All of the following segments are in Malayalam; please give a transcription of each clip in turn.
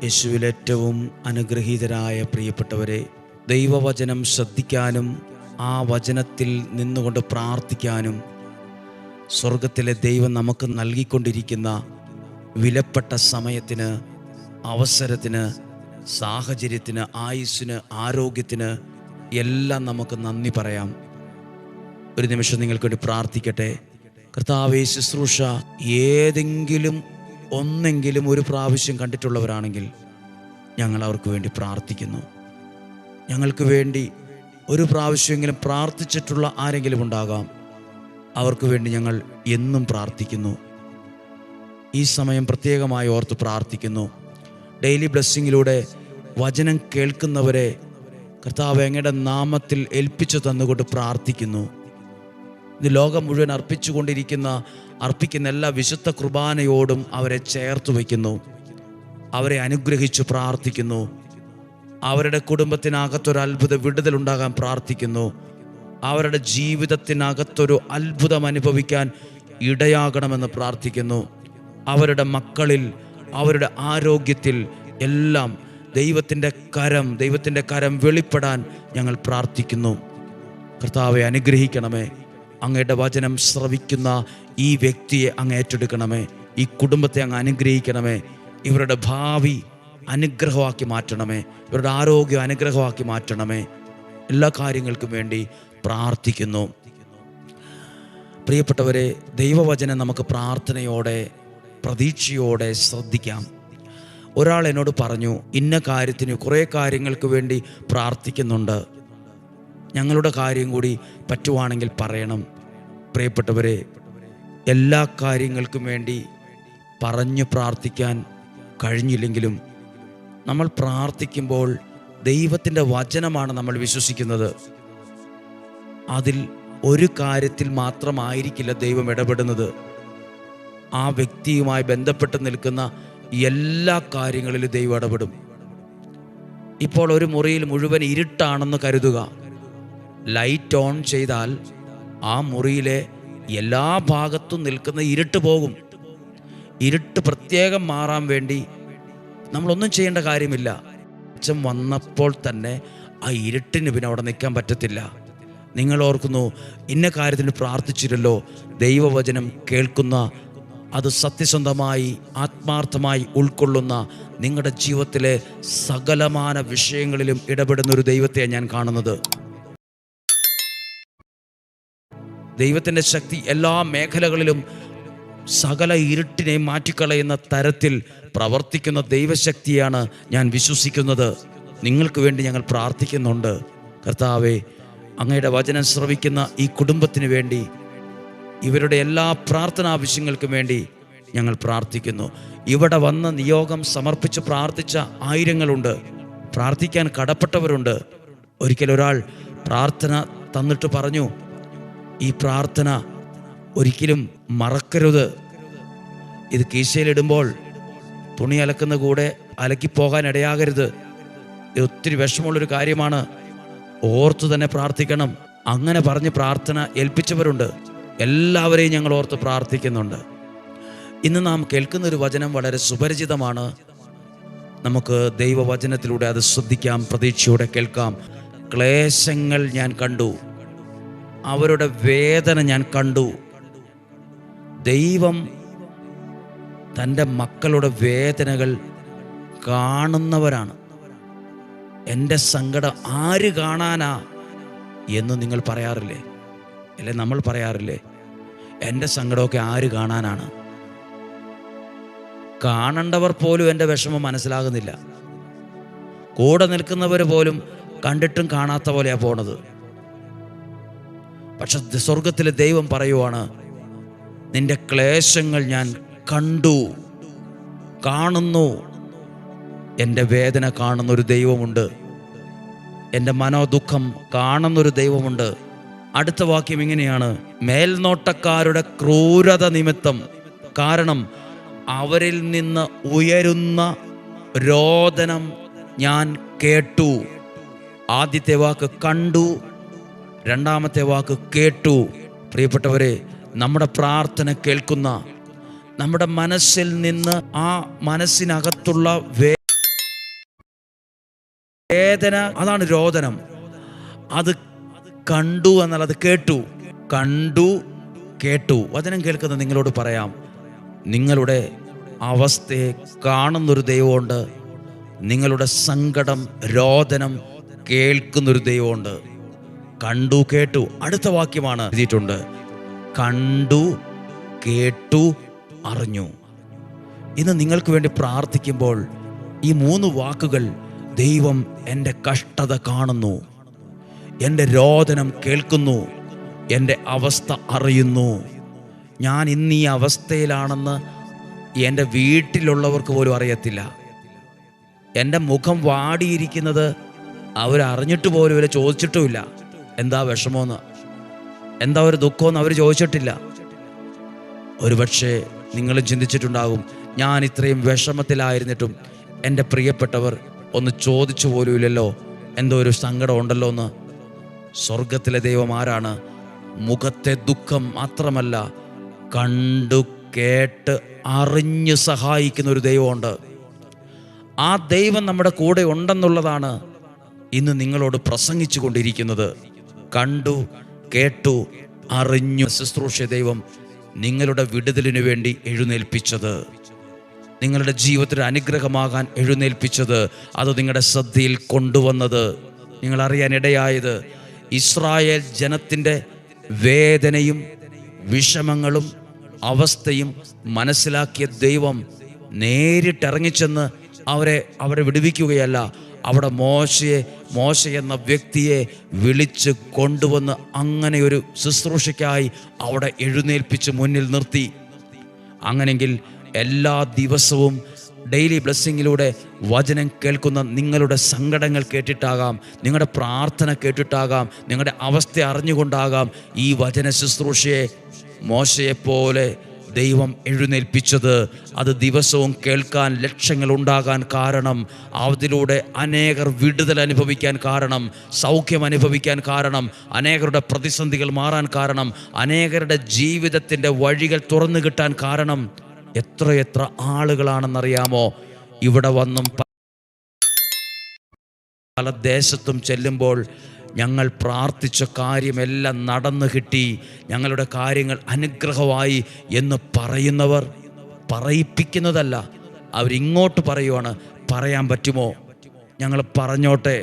യേശുവിൽ ഏറ്റവും അനുഗ്രഹീതരായ പ്രിയപ്പെട്ടവരെ, ദൈവവചനം ശ്രദ്ധിക്കാനും ആ വചനത്തിൽ നിന്നുകൊണ്ട് പ്രാർത്ഥിക്കാനും സ്വർഗത്തിലെ ദൈവം നമുക്ക് നൽകിക്കൊണ്ടിരിക്കുന്ന വിലപ്പെട്ട സമയത്തിന്, അവസരത്തിന്, സാഹചര്യത്തിന്, ആയുസ്സിന്, ആരോഗ്യത്തിന് എല്ലാം നമുക്ക് നന്ദി പറയാം. ഒരു നിമിഷം നിങ്ങൾക്ക് വേണ്ടി പ്രാർത്ഥിക്കട്ടെ. കർത്താവേ, ശുശ്രൂഷ ഏതെങ്കിലും ഒന്നെങ്കിലും ഒരു പ്രാവശ്യം കണ്ടിട്ടുള്ളവരാണെങ്കിൽ ഞങ്ങൾ അവർക്ക് വേണ്ടി പ്രാർത്ഥിക്കുന്നു. ഞങ്ങൾക്ക് വേണ്ടി ഒരു പ്രാവശ്യമെങ്കിലും പ്രാർത്ഥിച്ചിട്ടുള്ള ആരെങ്കിലും ഉണ്ടാകാം, അവർക്ക് വേണ്ടി ഞങ്ങൾ എന്നും പ്രാർത്ഥിക്കുന്നു. ഈ സമയം പ്രത്യേകമായി ഓർത്ത് പ്രാർത്ഥിക്കുന്നു. ഡെയിലി ബ്ലെസ്സിങ്ങിലൂടെ വചനം കേൾക്കുന്നവരെ കർത്താവ് അങ്ങയുടെ നാമത്തിൽ ഏൽപ്പിച്ചു തന്നുകൊണ്ട് പ്രാർത്ഥിക്കുന്നു. ഇത് ലോകം മുഴുവൻ അർപ്പിക്കുന്ന എല്ലാ വിശുദ്ധ കുർബാനയോടും അവരെ ചേർത്ത് വയ്ക്കുന്നു. അവരെ അനുഗ്രഹിച്ചു പ്രാർത്ഥിക്കുന്നു. അവരുടെ കുടുംബത്തിനകത്തൊരു അത്ഭുത വിടുതലുണ്ടാകാൻ പ്രാർത്ഥിക്കുന്നു. അവരുടെ ജീവിതത്തിനകത്തൊരു അത്ഭുതം അനുഭവിക്കാൻ ഇടയാകണമെന്ന് പ്രാർത്ഥിക്കുന്നു. അവരുടെ മക്കളിൽ, അവരുടെ ആരോഗ്യത്തിൽ എല്ലാം ദൈവത്തിൻ്റെ കരം വെളിപ്പെടാൻ ഞങ്ങൾ പ്രാർത്ഥിക്കുന്നു. കർത്താവെ, അനുഗ്രഹിക്കണമേ. അങ്ങയുടെ വചനം ശ്രവിക്കുന്ന ഈ വ്യക്തിയെ അങ്ങ് ഏറ്റെടുക്കണമേ. ഈ കുടുംബത്തെ അങ്ങ് അനുഗ്രഹിക്കണമേ. ഇവരുടെ ഭാവി അനുഗ്രഹമാക്കി മാറ്റണമേ. ഇവരുടെ ആരോഗ്യം അനുഗ്രഹമാക്കി മാറ്റണമേ. എല്ലാ കാര്യങ്ങൾക്കും വേണ്ടി പ്രാർത്ഥിക്കുന്നു. പ്രിയപ്പെട്ടവരെ, ദൈവവചനം നമുക്ക് പ്രാർത്ഥനയോടെ, പ്രതീക്ഷയോടെ ശ്രദ്ധിക്കാം. ഒരാൾ എന്നോട് പറഞ്ഞു, ഇന്ന കാര്യത്തിന് കുറേ കാര്യങ്ങൾക്ക് വേണ്ടി പ്രാർത്ഥിക്കുന്നുണ്ട്, ഞങ്ങളുടെ കാര്യം കൂടി പറ്റുവാണെങ്കിൽ പറയണം. പ്രിയപ്പെട്ടവരെ, എല്ലാ കാര്യങ്ങൾക്കും വേണ്ടി പറഞ്ഞു പ്രാർത്ഥിക്കാൻ കഴിഞ്ഞില്ലെങ്കിലും നമ്മൾ പ്രാർത്ഥിക്കുമ്പോൾ ദൈവത്തിൻ്റെ വചനമാണ് നമ്മൾ വിശ്വസിക്കുന്നത്. അതിൽ ഒരു കാര്യത്തിൽ മാത്രമായിരിക്കില്ല ദൈവം ഇടപെടുന്നത്. ആ വ്യക്തിയുമായി ബന്ധപ്പെട്ട് നിൽക്കുന്ന എല്ലാ കാര്യങ്ങളിലും ദൈവം ഇടപെടും. ഇപ്പോൾ ഒരു മുറിയിൽ മുഴുവൻ ഇരുട്ടാണെന്ന് കരുതുക. ലൈറ്റ് ഓൺ ചെയ്താൽ ആ മുറിയിലെ എല്ലാ ഭാഗത്തും നിൽക്കുന്ന ഇരുട്ട് പോകും. ഇരുട്ട് പ്രത്യേകം മാറാൻ വേണ്ടി നമ്മളൊന്നും ചെയ്യേണ്ട കാര്യമില്ല. വെളിച്ചം വന്നപ്പോൾ തന്നെ ആ ഇരുട്ടിന് പിന്നെ അവിടെ നിൽക്കാൻ പറ്റത്തില്ല. നിങ്ങൾ ഓർക്കുന്നു, ഇന്ന കാര്യത്തിന് പ്രാർത്ഥിച്ചില്ലല്ലോ. ദൈവവചനം കേൾക്കുന്ന, അത് സത്യസന്ധമായി ആത്മാർത്ഥമായി ഉൾക്കൊള്ളുന്ന നിങ്ങളുടെ ജീവിതത്തിലെ സകലമാന വിഷയങ്ങളിലും ഇടപെടുന്ന ഒരു ദൈവത്തെയാണ് ഞാൻ കാണുന്നത്. ദൈവത്തിൻ്റെ ശക്തി എല്ലാ മേഖലകളിലും സകല ഇരുട്ടിനെയും മാറ്റിക്കളയുന്ന തരത്തിൽ പ്രവർത്തിക്കുന്ന ദൈവശക്തിയാണ് ഞാൻ വിശ്വസിക്കുന്നത്. നിങ്ങൾക്ക് വേണ്ടി ഞങ്ങൾ പ്രാർത്ഥിക്കുന്നുണ്ട്. കർത്താവേ, അങ്ങയുടെ വചനം ശ്രവിക്കുന്ന ഈ കുടുംബത്തിന് വേണ്ടി, ഇവരുടെ എല്ലാ പ്രാർത്ഥനാവശ്യങ്ങൾക്കും വേണ്ടി ഞങ്ങൾ പ്രാർത്ഥിക്കുന്നു. ഇവിടെ വന്ന് നിയോഗം സമർപ്പിച്ച് പ്രാർത്ഥിച്ച ആയിരങ്ങളുണ്ട്, പ്രാർത്ഥിക്കാൻ കടപ്പെട്ടവരുണ്ട്. ഒരിക്കലൊരാൾ പ്രാർത്ഥന തന്നിട്ട് പറഞ്ഞു, ഈ പ്രാർത്ഥന ഒരിക്കലും മറക്കരുത്. ഇത് കീശയിലിടുമ്പോൾ തുണി അലക്കുന്ന കൂടെ അലക്കിപ്പോകാൻ ഇടയാകരുത്. ഇത് ഒത്തിരി വിഷമമുള്ളൊരു കാര്യമാണ്, ഓർത്തു തന്നെ പ്രാർത്ഥിക്കണം. അങ്ങനെ പറഞ്ഞ് പ്രാർത്ഥന ഏൽപ്പിച്ചവരുണ്ട്. എല്ലാവരെയും ഞങ്ങൾ ഓർത്ത് പ്രാർത്ഥിക്കുന്നുണ്ട്. ഇന്ന് നാം കേൾക്കുന്നൊരു വചനം വളരെ സുപരിചിതമാണ്. നമുക്ക് ദൈവവചനത്തിലൂടെ അത് ശ്രദ്ധിക്കാം, പ്രതീക്ഷയോടെ കേൾക്കാം. ക്ലേശങ്ങൾ ഞാൻ കണ്ടു, അവരുടെ വേദന ഞാൻ കണ്ടു. ദൈവം തൻ്റെ മക്കളുടെ വേദനകൾ കാണുന്നവരാണ്. എൻ്റെ സങ്കടം ആര് കാണാനാ എന്ന് നിങ്ങൾ പറയാറില്ലേ? അല്ലെ, നമ്മൾ പറയാറില്ലേ? എൻ്റെ സങ്കടമൊക്കെ ആര് കാണാനാണ്? കാണേണ്ടവർ പോലും എൻ്റെ വിഷമം മനസ്സിലാകുന്നില്ല. കൂടെ നിൽക്കുന്നവർ പോലും കണ്ടിട്ടും കാണാത്ത പോലെയാണ് പോണത്. പക്ഷെ സ്വർഗത്തിലെ ദൈവം പറയുവാണ്, നിന്റെ ക്ലേശങ്ങൾ ഞാൻ കണ്ടു, കാണുന്നു. എൻ്റെ വേദന കാണുന്നൊരു ദൈവമുണ്ട്, എൻ്റെ മനോദുഃഖം കാണുന്നൊരു ദൈവമുണ്ട്. അടുത്ത വാക്യം ഇങ്ങനെയാണ്, മേൽനോട്ടക്കാരുടെ ക്രൂരത നിമിത്തം, കാരണം അവരിൽ നിന്ന് ഉയരുന്ന രോദനം ഞാൻ കേട്ടു. ആദ്യത്തെ വാക്ക് കണ്ടു, രണ്ടാമത്തെ വാക്ക് കേട്ടു. പ്രിയപ്പെട്ടവരെ, നമ്മുടെ പ്രാർത്ഥന കേൾക്കുന്ന, നമ്മുടെ മനസ്സിൽ നിന്ന് ആ മനസ്സിനകത്തുള്ള വേദന, അതാണ് രോദനം. അത് കണ്ടു എന്നാൽ അത് കേട്ടു. കണ്ടു, കേട്ടു. വചനം കേൾക്കുന്ന നിങ്ങളോട് പറയാം, നിങ്ങളുടെ അവസ്ഥയെ കാണുന്നൊരു ദൈവമുണ്ട്. നിങ്ങളുടെ സങ്കടം, രോദനം കേൾക്കുന്നൊരു ദൈവമുണ്ട്. കണ്ടു, കേട്ടു. അടുത്ത വാക്യമാണ് എഴുതിയിട്ടുണ്ട്, കണ്ടു, കേട്ടു, അറിഞ്ഞു. ഇന്ന് നിങ്ങൾക്ക് വേണ്ടി പ്രാർത്ഥിക്കുമ്പോൾ ഈ 3 വാക്കുകൾ, ദൈവം എൻ്റെ കഷ്ടത കാണുന്നു, എൻ്റെ രോദനം കേൾക്കുന്നു, എൻ്റെ അവസ്ഥ അറിയുന്നു. ഞാൻ ഇന്ന് ഈ അവസ്ഥയിലാണെന്ന് എൻ്റെ വീട്ടിലുള്ളവർക്ക് പോലും അറിയത്തില്ല. എൻ്റെ മുഖം വാടിയിരിക്കുന്നത് അവരറിഞ്ഞിട്ട് പോലും ഇവരെ ചോദിച്ചിട്ടുമില്ല. എന്താ വിഷമമെന്ന്, എന്താ ഒരു ദുഃഖമെന്ന് അവർ ചോദിച്ചിട്ടില്ല. ഒരുപക്ഷെ നിങ്ങളും ചിന്തിച്ചിട്ടുണ്ടാകും, ഞാൻ ഇത്രയും വിഷമത്തിലായിരുന്നിട്ടും എൻ്റെ പ്രിയപ്പെട്ടവർ ഒന്ന് ചോദിച്ചു പോലും ഇല്ലല്ലോ, എന്തോ ഒരു സങ്കടം ഉണ്ടല്ലോ എന്ന്. സ്വർഗത്തിലെ ദൈവം ആരാണ്? മുഖത്തെ ദുഃഖം മാത്രമല്ല, കണ്ടു കേട്ട് അറിഞ്ഞ് സഹായിക്കുന്ന ഒരു ദൈവമുണ്ട്. ആ ദൈവം നമ്മുടെ കൂടെ ഉണ്ടെന്നുള്ളതാണ് ഇന്ന് നിങ്ങളോട് പ്രസംഗിച്ചു കൊണ്ടിരിക്കുന്നത്. കണ്ടു, കേട്ടു, അറിഞ്ഞു ശുശ്രൂഷ ദൈവം നിങ്ങളുടെ വിടുതലിനു വേണ്ടി എഴുന്നേൽപ്പിച്ചത്, നിങ്ങളുടെ ജീവിതത്തിൽ അനുഗ്രഹമാകാൻ എഴുന്നേൽപ്പിച്ചത്, അത് നിങ്ങളുടെ ശ്രദ്ധയിൽ കൊണ്ടുവന്നത്, നിങ്ങളറിയാനിടയായത്, ഇസ്രായേൽ ജനത്തിൻ്റെ വേദനയും വിഷമങ്ങളും അവസ്ഥയും മനസ്സിലാക്കിയ ദൈവം നേരിട്ടിറങ്ങിച്ചെന്ന് അവരെ വിടുവിക്കുകയല്ല, അവിടെ മോശ എന്ന വ്യക്തിയെ വിളിച്ച് കൊണ്ടുവന്ന് അങ്ങനെ ഒരു ശുശ്രൂഷയ്ക്കായി അവിടെ എഴുന്നേൽപ്പിച്ച് മുന്നിൽ നിർത്തി. അങ്ങനെങ്കിൽ എല്ലാ ദിവസവും ഡെയിലി ബ്ലെസ്സിങ്ങിലൂടെ വചനം കേൾക്കുന്ന നിങ്ങളുടെ സങ്കടങ്ങൾ കേട്ടിട്ടാകാം, നിങ്ങളുടെ പ്രാർത്ഥന കേട്ടിട്ടാകാം, നിങ്ങളുടെ അവസ്ഥ അറിഞ്ഞുകൊണ്ടാകാം ഈ വചന ശുശ്രൂഷയെ മോശയെപ്പോലെ ദൈവം എഴുന്നേൽപ്പിച്ചത്. അത് ദിവസവും കേൾക്കാൻ ലക്ഷങ്ങൾ ഉണ്ടാകാൻ കാരണം, അതിലൂടെ അനേകർ വിടുതൽ അനുഭവിക്കാൻ കാരണം, സൗഖ്യം അനുഭവിക്കാൻ കാരണം, അനേകരുടെ പ്രതിസന്ധികൾ മാറാൻ കാരണം, അനേകരുടെ ജീവിതത്തിൻ്റെ വഴികൾ തുറന്നു കിട്ടാൻ കാരണം എത്രയെത്ര ആളുകളാണെന്നറിയാമോ? ഇവിടെ വന്നും പല ദേശത്തും ചെല്ലുമ്പോൾ ഞങ്ങൾ പ്രാർത്ഥിച്ച കാര്യമെല്ലാം നടന്നു കിട്ടി, ഞങ്ങളുടെ കാര്യങ്ങൾ അനുഗ്രഹമായി എന്ന് പറയുന്നവർ, പറയിപ്പിക്കുന്നതല്ല, അവരിങ്ങോട്ട് പറയുവാണ്, പറയാൻ പറ്റുമോ, ഞങ്ങൾ പറഞ്ഞോട്ടെ,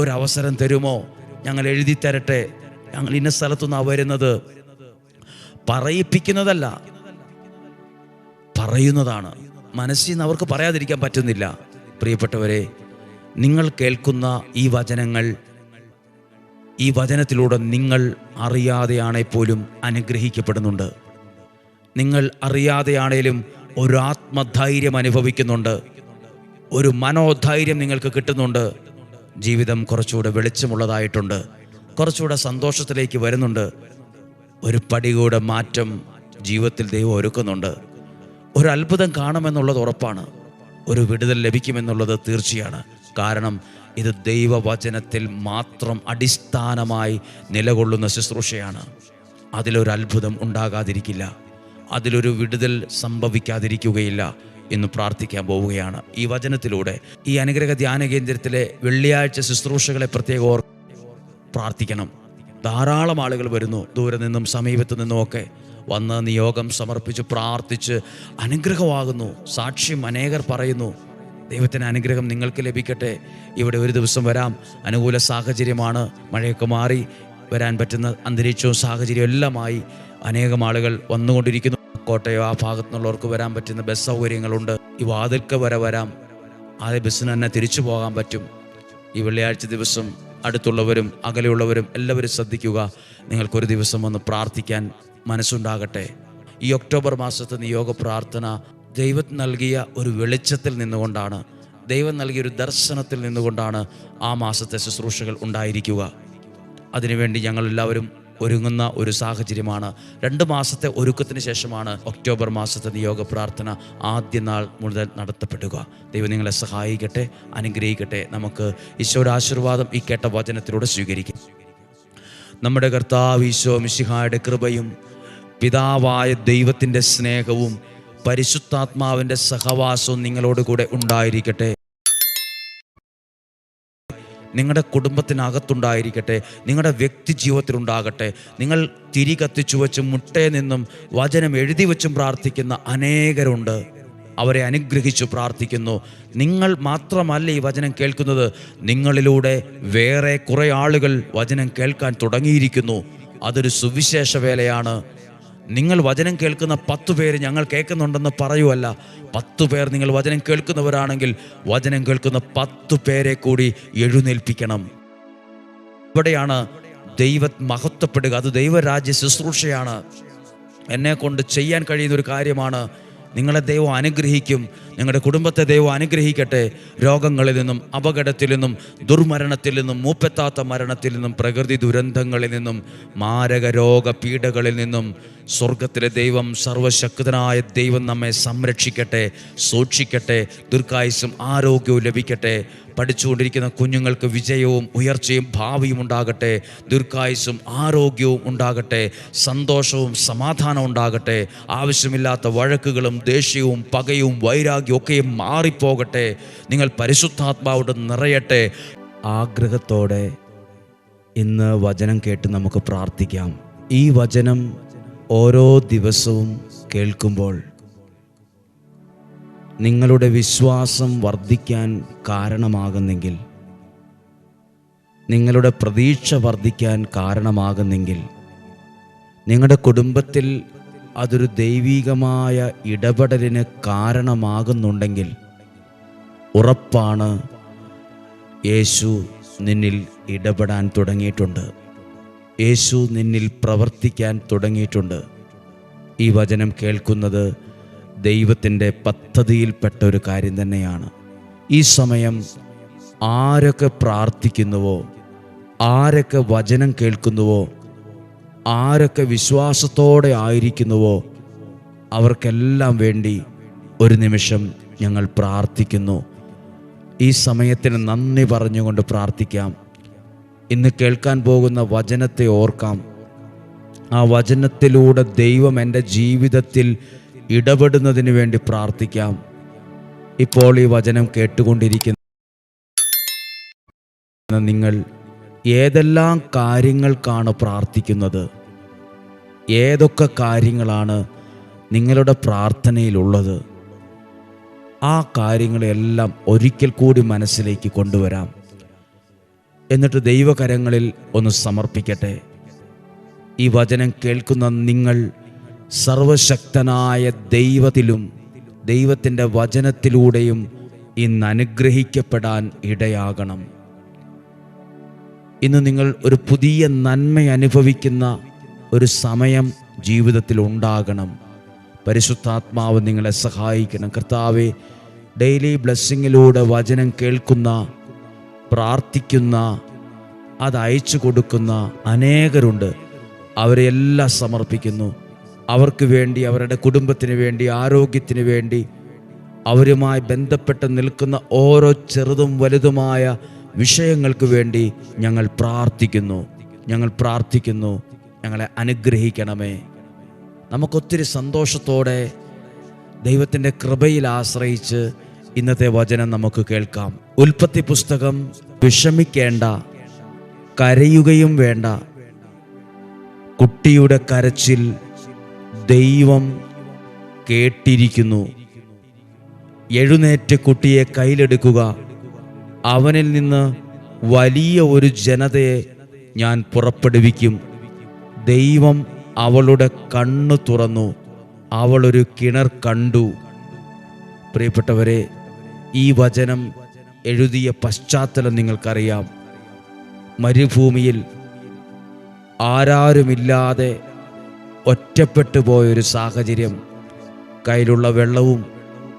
ഒരവസരം തരുമോ, ഞങ്ങൾ എഴുതി തരട്ടെ, ഞങ്ങൾ ഇന്ന സ്ഥലത്തുനിന്നാണ് വരുന്നത്. പറയിപ്പിക്കുന്നതല്ല, പറയുന്നതാണ്. മനസ്സിൽ നിന്ന് അവർക്ക് പറയാതിരിക്കാൻ പറ്റുന്നില്ല. പ്രിയപ്പെട്ടവരെ, നിങ്ങൾ കേൾക്കുന്ന ഈ വചനങ്ങൾ, ഈ വചനത്തിലൂടെ നിങ്ങൾ അറിയാതെയാണെ പോലും അനുഗ്രഹിക്കപ്പെടുന്നുണ്ട്. നിങ്ങൾ അറിയാതെയാണേലും ഒരു ആത്മധൈര്യം അനുഭവിക്കുന്നുണ്ട്, ഒരു മനോധൈര്യം നിങ്ങൾക്ക് കിട്ടുന്നുണ്ട്. ജീവിതം കുറച്ചുകൂടെ വെളിച്ചമുള്ളതായിട്ടുണ്ട്, കുറച്ചുകൂടെ സന്തോഷത്തിലേക്ക് വരുന്നുണ്ട്. ഒരു പടി കൂടെ മാറ്റം ജീവിതത്തിൽ ദൈവം ഒരുക്കുന്നുണ്ട്. ഒരു അത്ഭുതം കാണുമെന്നുള്ളത് ഉറപ്പാണ്, ഒരു വിടുതൽ ലഭിക്കുമെന്നുള്ളത് തീർച്ചയാണ്. കാരണം ഇത് ദൈവവചനത്തിൽ മാത്രം അടിസ്ഥാനമായി നിലകൊള്ളുന്ന ശുശ്രൂഷയാണ്. അതിലൊരു അത്ഭുതം ഉണ്ടാകാതിരിക്കില്ല, അതിലൊരു വിടുതൽ സംഭവിക്കാതിരിക്കുകയില്ല എന്ന് പ്രാർത്ഥിക്കാൻ പോവുകയാണ്. ഈ വചനത്തിലൂടെ ഈ അനുഗ്രഹ ധ്യാന കേന്ദ്രത്തിലെ വെള്ളിയാഴ്ച ശുശ്രൂഷകളെ പ്രത്യേകം പ്രാർത്ഥിക്കണം. ധാരാളം ആളുകൾ വരുന്നു, ദൂരെ നിന്നും സമീപത്തു നിന്നുമൊക്കെ വന്ന് നിയോഗം സമർപ്പിച്ച് പ്രാർത്ഥിച്ച് അനുഗ്രഹമാകുന്നു. സാക്ഷ്യം അനേകർ പറയുന്നു. ദൈവത്തിൻ്റെ അനുഗ്രഹം നിങ്ങൾക്ക് ലഭിക്കട്ടെ. ഇവിടെ ഒരു ദിവസം വരാം, അനുകൂല സാഹചര്യമാണ്, മഴയൊക്കെ മാറി വരാൻ പറ്റുന്ന അന്തരീക്ഷവും സാഹചര്യവും എല്ലാമായി അനേകം ആളുകൾ വന്നുകൊണ്ടിരിക്കുന്നു. കോട്ടയം ആ ഭാഗത്തു നിന്നുള്ളവർക്ക് വരാൻ പറ്റുന്ന ബസ് സൗകര്യങ്ങളുണ്ട്. ഈ വാതിൽക്ക് വരെ വരാം, അതേ ബസ്സിന് തന്നെ തിരിച്ചു പോകാൻ പറ്റും. ഈ വെള്ളിയാഴ്ച ദിവസം അടുത്തുള്ളവരും അകലെയുള്ളവരും എല്ലാവരും ശ്രദ്ധിക്കുക. നിങ്ങൾക്കൊരു ദിവസം വന്ന് പ്രാർത്ഥിക്കാൻ മനസ്സുണ്ടാകട്ടെ. ഈ ഒക്ടോബർ മാസത്തെ നിയോഗ പ്രാർത്ഥന ദൈവം നൽകിയ ഒരു വെളിച്ചത്തിൽ നിന്നുകൊണ്ടാണ്, ദൈവം നൽകിയ ഒരു ദർശനത്തിൽ നിന്നുകൊണ്ടാണ് ആ മാസത്തെ ശുശ്രൂഷകൾ ഉണ്ടായിരിക്കുക. അതിനുവേണ്ടി ഞങ്ങളെല്ലാവരും ഒരുങ്ങുന്ന ഒരു സാഹചര്യമാണ്. 2 മാസത്തെ ഒരുക്കത്തിന് ശേഷമാണ് ഒക്ടോബർ മാസത്തെ നിയോഗ പ്രാർത്ഥന ആദ്യ നാൾ മുതൽ നടത്തപ്പെടുക. ദൈവം നിങ്ങളെ സഹായിക്കട്ടെ, അനുഗ്രഹിക്കട്ടെ. നമുക്ക് ഈശോയുടെ ആശീർവാദം ഈ കേട്ട വചനത്തിലൂടെ സ്വീകരിക്കാം. നമ്മുടെ കർത്താവ് ഈശോ മിശിഹായുടെ കൃപയും പിതാവായ ദൈവത്തിൻ്റെ സ്നേഹവും പരിശുദ്ധാത്മാവിൻ്റെ സഹവാസവും നിങ്ങളോട് കൂടെ ഉണ്ടായിരിക്കട്ടെ. നിങ്ങളുടെ കുടുംബത്തിനകത്തുണ്ടായിരിക്കട്ടെ, നിങ്ങളുടെ വ്യക്തി ജീവിതത്തിലുണ്ടാകട്ടെ. നിങ്ങൾ തിരി കത്തിച്ചു വച്ചും മുട്ടേ നിന്നും വചനം എഴുതി വച്ചും പ്രാർത്ഥിക്കുന്ന അനേകരുണ്ട്. അവരെ അനുഗ്രഹിച്ചു പ്രാർത്ഥിക്കുന്നു. നിങ്ങൾ മാത്രമല്ല ഈ വചനം കേൾക്കുന്നത്, നിങ്ങളിലൂടെ വേറെ കുറേ ആളുകൾ വചനം കേൾക്കാൻ തുടങ്ങിയിരിക്കുന്നു. അതൊരു സുവിശേഷ വേലയാണ്. നിങ്ങൾ വചനം കേൾക്കുന്ന 10 പേര് ഞങ്ങൾ കേൾക്കുന്നുണ്ടെന്ന് പറയുമല്ല. 10 പേർ നിങ്ങൾ വചനം കേൾക്കുന്നവരാണെങ്കിൽ വചനം കേൾക്കുന്ന 10 പേരെ കൂടി എഴുന്നേൽപ്പിക്കണം. ഇവിടെയാണ് ദൈവം മഹത്വപ്പെടുക. അത് ദൈവരാജ്യ ശുശ്രൂഷയാണ്. എന്നെ കൊണ്ട് ചെയ്യാൻ കഴിയുന്ന ഒരു കാര്യമാണ്. നിങ്ങളെ ദൈവം അനുഗ്രഹിക്കും. നിങ്ങളുടെ കുടുംബത്തെ ദൈവം അനുഗ്രഹിക്കട്ടെ. രോഗങ്ങളിൽ നിന്നും, അപകടത്തിൽ നിന്നും, ദുർമരണത്തിൽ നിന്നും, മൂപ്പെത്താത്ത മരണത്തിൽ നിന്നും, പ്രകൃതി ദുരന്തങ്ങളിൽ നിന്നും, മാരക രോഗപീഠകളിൽ നിന്നും സ്വർഗത്തിലെ ദൈവം, സർവശക്തനായ ദൈവം നമ്മെ സംരക്ഷിക്കട്ടെ, സൂക്ഷിക്കട്ടെ. ദീർഘായുസ്സും ആരോഗ്യവും ലഭിക്കട്ടെ. പഠിച്ചുകൊണ്ടിരിക്കുന്ന കുഞ്ഞുങ്ങൾക്ക് വിജയവും ഉയർച്ചയും ഭാവിയും ഉണ്ടാകട്ടെ. ദീർഘായുസ്സും ആരോഗ്യവും ഉണ്ടാകട്ടെ. സന്തോഷവും സമാധാനവും ഉണ്ടാകട്ടെ. ആവശ്യമില്ലാത്ത വഴക്കുകളും ദേഷ്യവും പകയും വൈരാഗ്യവും ഒക്കെയും മാറിപ്പോകട്ടെ. നിങ്ങൾ പരിശുദ്ധാത്മാവോട് നിറയട്ടെ. ആഗ്രഹത്തോടെ ഇന്ന് വചനം കേട്ട് നമുക്ക് പ്രാർത്ഥിക്കാം. ഈ വചനം ഓരോ ദിവസവും കേൾക്കുമ്പോൾ നിങ്ങളുടെ വിശ്വാസം വർദ്ധിക്കാൻ കാരണമാകുന്നെങ്കിൽ, നിങ്ങളുടെ പ്രതീക്ഷ വർദ്ധിക്കാൻ കാരണമാകുന്നെങ്കിൽ, നിങ്ങളുടെ കുടുംബത്തിൽ അതൊരു ദൈവികമായ ഇടപെടലിന് കാരണമാകുന്നുണ്ടെങ്കിൽ, ഉറപ്പാണ് യേശു നിന്നിൽ ഇടപെടാൻ തുടങ്ങിയിട്ടുണ്ട്. യേശു നിന്നിൽ പ്രവർത്തിക്കാൻ തുടങ്ങിയിട്ടുണ്ട്. ഈ വചനം കേൾക്കുന്നത് ദൈവത്തിൻ്റെ പദ്ധതിയിൽപ്പെട്ട ഒരു കാര്യം തന്നെയാണ്. ഈ സമയം ആരൊക്കെ പ്രാർത്ഥിക്കുന്നുവോ, ആരൊക്കെ വചനം കേൾക്കുന്നുവോ, ആരൊക്കെ വിശ്വാസത്തോടെ ആയിരിക്കുന്നുവോ, അവർക്കെല്ലാം വേണ്ടി ഒരു നിമിഷം ഞങ്ങൾ പ്രാർത്ഥിക്കുന്നു. ഈ സമയത്തിന് നന്ദി പറഞ്ഞുകൊണ്ട് പ്രാർത്ഥിക്കാം. ഇന്ന് കേൾക്കാൻ പോകുന്ന വചനത്തെ ഓർക്കാം. ആ വചനത്തിലൂടെ ദൈവം എൻ്റെ ജീവിതത്തിൽ ഇടപെടുന്നതിന് വേണ്ടി പ്രാർത്ഥിക്കാം. ഇപ്പോൾ ഈ വചനം കേട്ടുകൊണ്ടിരിക്കുന്ന നിങ്ങൾ ഏതെല്ലാം കാര്യങ്ങൾക്കാണ് പ്രാർത്ഥിക്കുന്നത്? ഏതൊക്കെ കാര്യങ്ങളാണ് നിങ്ങളുടെ പ്രാർത്ഥനയിലുള്ളത്? ആ കാര്യങ്ങളെല്ലാം ഒരിക്കൽ കൂടി മനസ്സിലേക്ക് കൊണ്ടുവരാം. എന്നിട്ട് ദൈവകരങ്ങളിൽ ഒന്ന് സമർപ്പിക്കട്ടെ. ഈ വചനം കേൾക്കുന്ന നിങ്ങൾ സർവശക്തനായ ദൈവത്തിലും ദൈവത്തിൻ്റെ വചനത്തിലൂടെയും ഇന്ന് അനുഗ്രഹിക്കപ്പെടാൻ ഇടയാകണം. ഇന്ന് നിങ്ങൾ ഒരു പുതിയ നന്മ അനുഭവിക്കുന്ന ഒരു സമയം ജീവിതത്തിൽ ഉണ്ടാകണം. പരിശുദ്ധാത്മാവ് നിങ്ങളെ സഹായിക്കണം. കർത്താവേ, ഡെയിലി ബ്ലെസ്സിങ്ങിലൂടെ വചനം കേൾക്കുന്ന, പ്രാർത്ഥിക്കുന്ന, അത് അയച്ചു കൊടുക്കുന്ന അനേകരുണ്ട്. അവരെല്ലാം സമർപ്പിക്കുന്നു. അവർക്ക് വേണ്ടി, അവരുടെ കുടുംബത്തിന് വേണ്ടി, ആരോഗ്യത്തിന് വേണ്ടി, അവരുമായി ബന്ധപ്പെട്ട് നിൽക്കുന്ന ഓരോ ചെറുതും വലുതുമായ വിഷയങ്ങൾക്ക് വേണ്ടി ഞങ്ങൾ പ്രാർത്ഥിക്കുന്നു. ഞങ്ങളെ അനുഗ്രഹിക്കണമേ. നമുക്കൊത്തിരി സന്തോഷത്തോടെ ദൈവത്തിൻ്റെ കൃപയിൽ ആശ്രയിച്ച് ഇന്നത്തെ വചനം നമുക്ക് കേൾക്കാം. ഉൽപ്പത്തി പുസ്തകം. വിഷമിക്കേണ്ട, കരയുകയും വേണ്ട. കുട്ടിയുടെ കരച്ചിൽ ദൈവം കേട്ടിരിക്കുന്നു. എഴുന്നേറ്റ് കുട്ടിയെ കയ്യിലെടുക്കുക. അവനിൽ നിന്ന് വലിയ ഒരു ജനതയെ ഞാൻ പുറപ്പെടുവിക്കും. ദൈവം അവളുടെ കണ്ണു തുറന്നു. അവളൊരു കിണർ കണ്ടു. പ്രിയപ്പെട്ടവരെ, ഈ വചനം എഴുതിയ പശ്ചാത്തലം നിങ്ങൾക്കറിയാം. മരുഭൂമിയിൽ ആരാരുമില്ലാതെ ഒറ്റപ്പെട്ടു പോയൊരു സാഹചര്യം. കയ്യിലുള്ള വെള്ളവും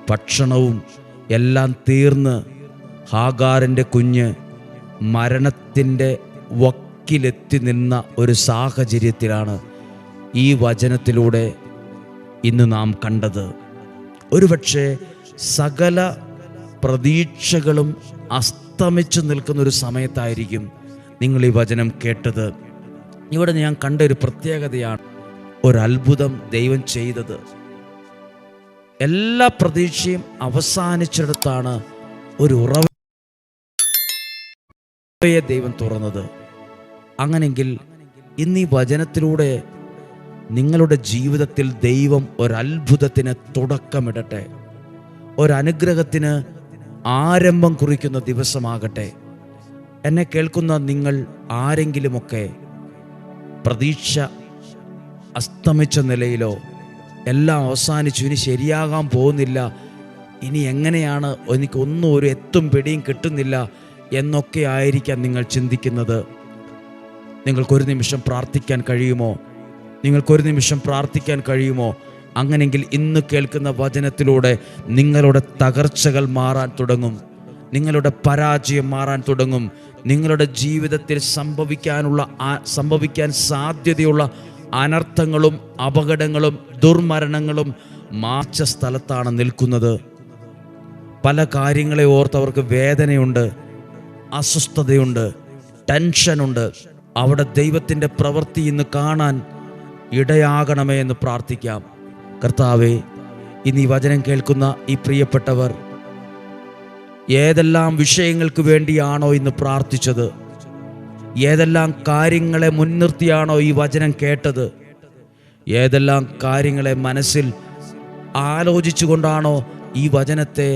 ഭക്ഷണവും എല്ലാം തീർന്ന് ഹാഗാറിൻ്റെ കുഞ്ഞ് മരണത്തിൻ്റെ വക്കിലെത്തി നിന്ന ഒരു സാഹചര്യത്തിലാണ് ഈ വചനത്തിലൂടെ ഇന്ന് നാം കണ്ടത്. ഒരുപക്ഷെ സകല പ്രതീക്ഷകളും അസ്തമിച്ചു നിൽക്കുന്നൊരു സമയത്തായിരിക്കും നിങ്ങൾ ഈ വചനം കേട്ടത്. ഇവിടെ ഞാൻ കണ്ട ഒരു പ്രത്യേകതയാണ്, ഒരത്ഭുതം ദൈവം ചെയ്തത്. എല്ലാ പ്രതീക്ഷയും അവസാനിച്ചിടത്താണ് ഒരു ഉറവ ദൈവം തുറന്നത്. അങ്ങനെങ്കിൽ ഇന്ന് ഈ വചനത്തിലൂടെ നിങ്ങളുടെ ജീവിതത്തിൽ ദൈവം ഒരത്ഭുതത്തിന് തുടക്കമിടട്ടെ, ഒരനുഗ്രഹത്തിന് ആരംഭം കുറിക്കുന്ന ദിവസമാകട്ടെ. എന്നെ കേൾക്കുന്ന നിങ്ങൾ ആരെങ്കിലുമൊക്കെ പ്രതീക്ഷ അസ്തമിച്ച നിലയിലോ, എല്ലാം അവസാനിച്ചു, ഇനി ശരിയാകാൻ പോകുന്നില്ല, ഇനി എങ്ങനെയാണ്, എനിക്കൊന്നും ഒരു എത്തും പിടിയും കിട്ടുന്നില്ല എന്നൊക്കെ ആയിരിക്കാം നിങ്ങൾ ചിന്തിക്കുന്നത്. നിങ്ങൾക്കൊരു നിമിഷം പ്രാർത്ഥിക്കാൻ കഴിയുമോ? നിങ്ങൾക്കൊരു നിമിഷം പ്രാർത്ഥിക്കാൻ കഴിയുമോ? അങ്ങനെങ്കിൽ ഇന്ന് കേൾക്കുന്ന വചനത്തിലൂടെ നിങ്ങളുടെ തകർച്ചകൾ മാറാൻ തുടങ്ങും, നിങ്ങളുടെ പരാജയം മാറാൻ തുടങ്ങും. നിങ്ങളുടെ ജീവിതത്തിൽ സംഭവിക്കാൻ സാധ്യതയുള്ള അനർത്ഥങ്ങളും അപകടങ്ങളും ദുർമരണങ്ങളും മാർച്ച സ്ഥലത്താണ് നിൽക്കുന്നത്. പല കാര്യങ്ങളെ ഓർത്ത് അവർക്ക് വേദനയുണ്ട്, അസ്വസ്ഥതയുണ്ട്, ടെൻഷനുണ്ട്. അവിടെ ദൈവത്തിൻ്റെ പ്രവൃത്തി ഇന്ന് കാണാൻ ഇടയാകണമേ എന്ന് പ്രാർത്ഥിക്കാം. കർത്താവേ, ഇന്ന് ഈ വചനം കേൾക്കുന്ന ഈ പ്രിയപ്പെട്ടവർ ഏതെല്ലാം വിഷയങ്ങൾക്ക് വേണ്ടിയാണോ ഇന്ന് പ്രാർത്ഥിച്ചത്, ഏതെല്ലാം കാര്യങ്ങളെ മുൻനിർത്തിയാണോ ഈ വചനം കേട്ടത്, ഏതെല്ലാം കാര്യങ്ങളെ മനസ്സിൽ ആലോചിച്ചുകൊണ്ടാണോ ഈ വചനത്തെ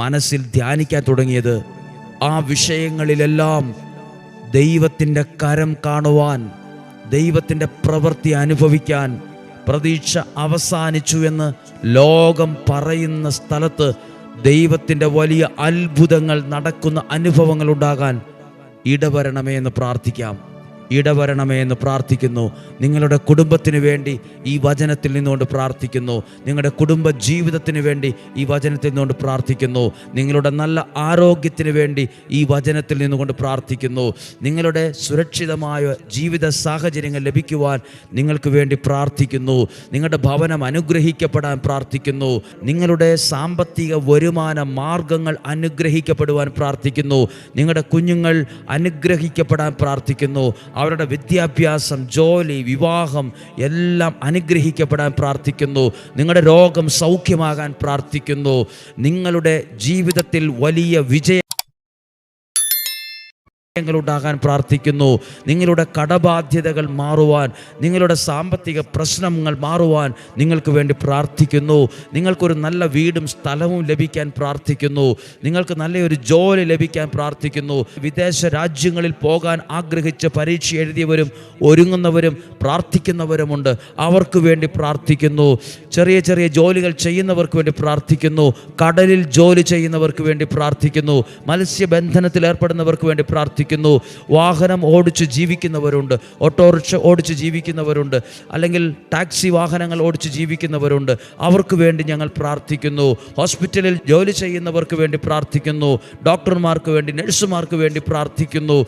മനസ്സിൽ ധ്യാനിക്കാൻ തുടങ്ങിയത്, ആ വിഷയങ്ങളിലെല്ലാം ദൈവത്തിൻ്റെ കരം കാണുവാൻ, ദൈവത്തിൻ്റെ പ്രവൃത്തി അനുഭവിക്കാൻ, പ്രതീക്ഷ അവസാനിച്ചു എന്ന് ലോകം പറയുന്ന സ്ഥലത്ത് ദൈവത്തിൻ്റെ വലിയ അത്ഭുതങ്ങൾ നടക്കുന്ന അനുഭവങ്ങൾ ഉണ്ടാകാൻ ഇടവരണമേ എന്ന് പ്രാർത്ഥിക്കാം. ഇടവരണമേ എന്ന് പ്രാർത്ഥിക്കുന്നു. നിങ്ങളുടെ കുടുംബത്തിന് വേണ്ടി ഈ വചനത്തിൽ നിന്നുകൊണ്ട് പ്രാർത്ഥിക്കുന്നു. നിങ്ങളുടെ കുടുംബ ജീവിതത്തിന് വേണ്ടി ഈ വചനത്തിൽ നിന്നുകൊണ്ട് പ്രാർത്ഥിക്കുന്നു. നിങ്ങളുടെ നല്ല ആരോഗ്യത്തിന് വേണ്ടി ഈ വചനത്തിൽ നിന്നുകൊണ്ട് പ്രാർത്ഥിക്കുന്നു. നിങ്ങളുടെ സുരക്ഷിതമായ ജീവിത സാഹചര്യങ്ങൾ ലഭിക്കുവാൻ നിങ്ങൾക്ക് വേണ്ടി പ്രാർത്ഥിക്കുന്നു. നിങ്ങളുടെ ഭവനം അനുഗ്രഹിക്കപ്പെടാൻ പ്രാർത്ഥിക്കുന്നു. നിങ്ങളുടെ സാമ്പത്തിക വരുമാന മാർഗങ്ങൾ അനുഗ്രഹിക്കപ്പെടുവാൻ പ്രാർത്ഥിക്കുന്നു. നിങ്ങളുടെ കുഞ്ഞുങ്ങൾ അനുഗ്രഹിക്കപ്പെടാൻ പ്രാർത്ഥിക്കുന്നു. അവരുടെ വിദ്യാഭ്യാസം, ജോലി, വിവാഹം എല്ലാം അനുഗ്രഹിക്കപ്പെടാൻ പ്രാർത്ഥിക്കുന്നു. നിങ്ങളുടെ രോഗം സൗഖ്യമാകാൻ പ്രാർത്ഥിക്കുന്നു. നിങ്ങളുടെ ജീവിതത്തിൽ വലിയ ഉണ്ടാകാൻ പ്രാർത്ഥിക്കുന്നു. നിങ്ങളുടെ കടബാധ്യതകൾ മാറുവാൻ, നിങ്ങളുടെ സാമ്പത്തിക പ്രശ്നങ്ങൾ മാറുവാൻ നിങ്ങൾക്ക് വേണ്ടി പ്രാർത്ഥിക്കുന്നു. നിങ്ങൾക്കൊരു നല്ല വീടും സ്ഥലവും ലഭിക്കാൻ പ്രാർത്ഥിക്കുന്നു. നിങ്ങൾക്ക് നല്ലൊരു ജോലി ലഭിക്കാൻ പ്രാർത്ഥിക്കുന്നു. വിദേശ രാജ്യങ്ങളിൽ പോകാൻ ആഗ്രഹിച്ച് പരീക്ഷ എഴുതിയവരും ഒരുങ്ങുന്നവരും പ്രാർത്ഥിക്കുന്നവരുമുണ്ട്. അവർക്ക് വേണ്ടി പ്രാർത്ഥിക്കുന്നു. ചെറിയ ചെറിയ ജോലികൾ ചെയ്യുന്നവർക്ക് വേണ്ടി പ്രാർത്ഥിക്കുന്നു. കടലിൽ ജോലി ചെയ്യുന്നവർക്ക് വേണ്ടി പ്രാർത്ഥിക്കുന്നു. മത്സ്യബന്ധനത്തിൽ ഏർപ്പെടുന്നവർക്ക് വേണ്ടി പ്രാർത്ഥിക്കുന്നു. വാഹനം ഓടിച്ച് ജീവിക്കുന്നവരുണ്ട്, ഓട്ടോറിക്ഷ ഓടിച്ച് ജീവിക്കുന്നവരുണ്ട്, അല്ലെങ്കിൽ ടാക്സി വാഹനങ്ങൾ ഓടിച്ച് ജീവിക്കുന്നവരുണ്ട്. അവർക്ക് വേണ്ടി ഞങ്ങൾ പ്രാർത്ഥിക്കുന്നു. ഹോസ്പിറ്റലിൽ ജോലി ചെയ്യുന്നവർക്ക് വേണ്ടി പ്രാർത്ഥിക്കുന്നു. ഡോക്ടർമാർക്ക് വേണ്ടി, നഴ്സുമാർക്ക് വേണ്ടി പ്രാർത്ഥിക്കുന്നു.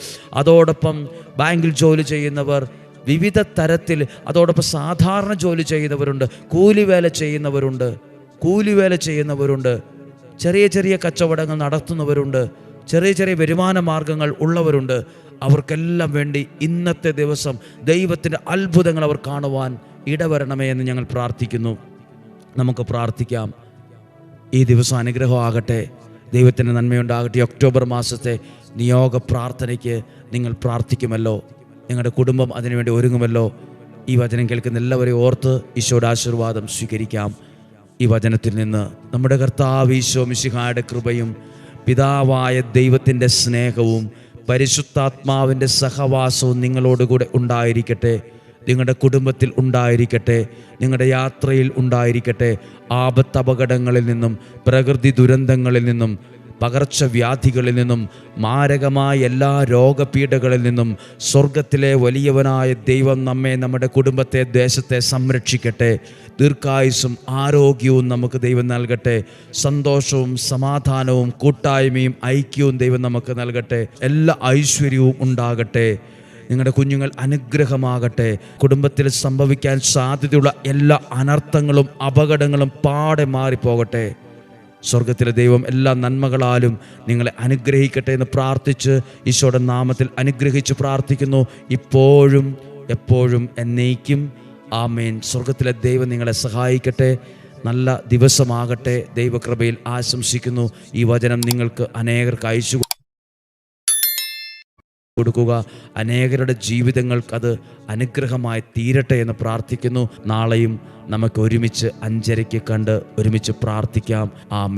അതോടൊപ്പം ബാങ്കിൽ ജോലി ചെയ്യുന്നവർ, വിവിധ തരത്തിൽ, അതോടൊപ്പം സാധാരണ ജോലി ചെയ്യുന്നവരുണ്ട്, കൂലിവേല ചെയ്യുന്നവരുണ്ട്, ചെറിയ ചെറിയ കച്ചവടങ്ങൾ നടത്തുന്നവരുണ്ട്, ചെറിയ ചെറിയ വരുമാന മാർഗങ്ങൾ ഉള്ളവരുണ്ട്. അവർക്കെല്ലാം വേണ്ടി ഇന്നത്തെ ദിവസം ദൈവത്തിൻ്റെ അത്ഭുതങ്ങൾ അവർ കാണുവാൻ ഇടവരണമേ എന്ന് ഞങ്ങൾ പ്രാർത്ഥിക്കുന്നു. നമുക്ക് പ്രാർത്ഥിക്കാം. ഈ ദിവസം അനുഗ്രഹമാകട്ടെ, ദൈവത്തിൻ്റെ നന്മയുണ്ടാകട്ടെ. ഒക്ടോബർ മാസത്തെ നിയോഗ പ്രാർത്ഥനയ്ക്ക് നിങ്ങൾ പ്രാർത്ഥിക്കുമല്ലോ, നിങ്ങളുടെ കുടുംബം അതിനുവേണ്ടി ഒരുങ്ങുമല്ലോ. ഈ വചനം കേൾക്കുന്ന എല്ലാവരെയും ഓർത്ത് ഈശോയുടെ ആശീർവാദം സ്വീകരിക്കാം. ഈ വചനത്തിൽ നിന്ന് നമ്മുടെ കർത്താവ് ഈശോ മിശിഹായുടെ കൃപയും പിതാവായ ദൈവത്തിൻ്റെ സ്നേഹവും പരിശുദ്ധാത്മാവിൻ്റെ സഹവാസവും നിങ്ങളോടുകൂടെ ഉണ്ടായിരിക്കട്ടെ, നിങ്ങളുടെ കുടുംബത്തിൽ ഉണ്ടായിരിക്കട്ടെ, നിങ്ങളുടെ യാത്രയിൽ ഉണ്ടായിരിക്കട്ടെ. ആപത്തപകടങ്ങളിൽ നിന്നും, പ്രകൃതി ദുരന്തങ്ങളിൽ നിന്നും, പകർച്ചവ്യാധികളിൽ നിന്നും, മാരകമായ എല്ലാ രോഗപീഠകളിൽ നിന്നും സ്വർഗത്തിലെ വലിയവനായ ദൈവം നമ്മെ, നമ്മുടെ കുടുംബത്തെ, ദേശത്തെ സംരക്ഷിക്കട്ടെ. ദീർഘായുസ്സും ആരോഗ്യവും നമുക്ക് ദൈവം നൽകട്ടെ. സന്തോഷവും സമാധാനവും കൂട്ടായ്മയും ഐക്യവും ദൈവം നമുക്ക് നൽകട്ടെ. എല്ലാ ഐശ്വര്യവും ഉണ്ടാകട്ടെ. നിങ്ങളുടെ കുഞ്ഞുങ്ങൾ അനുഗ്രഹമാകട്ടെ. കുടുംബത്തിൽ സംഭവിക്കാൻ സാധ്യതയുള്ള എല്ലാ അനർത്ഥങ്ങളും അപകടങ്ങളും പാടെ മാറിപ്പോകട്ടെ. സ്വർഗത്തിലെ ദൈവം എല്ലാ നന്മകളാലും നിങ്ങളെ അനുഗ്രഹിക്കട്ടെ എന്ന് പ്രാർത്ഥിച്ച് ഈശോയുടെ നാമത്തിൽ അനുഗ്രഹിച്ച് പ്രാർത്ഥിക്കുന്നു. ഇപ്പോഴും എപ്പോഴും എന്നേക്കും ആമേൻ. സ്വർഗത്തിലെ ദൈവം നിങ്ങളെ സഹായിക്കട്ടെ. നല്ല ദിവസമാകട്ടെ. ദൈവകൃപയിൽ ആശംസിക്കുന്നു. ഈ വചനം നിങ്ങൾക്ക് അനേകർക്ക് അയച്ചു കൊടുക്കുക. അനേകരുടെ ജീവിതങ്ങൾക്കത് അനുഗ്രഹമായി തീരട്ടെ എന്ന് പ്രാർത്ഥിക്കുന്നു. നാളെയും നമുക്ക് ഒരുമിച്ച് 5:30 കണ്ട് ഒരുമിച്ച് പ്രാർത്ഥിക്കാം. ആമേൻ.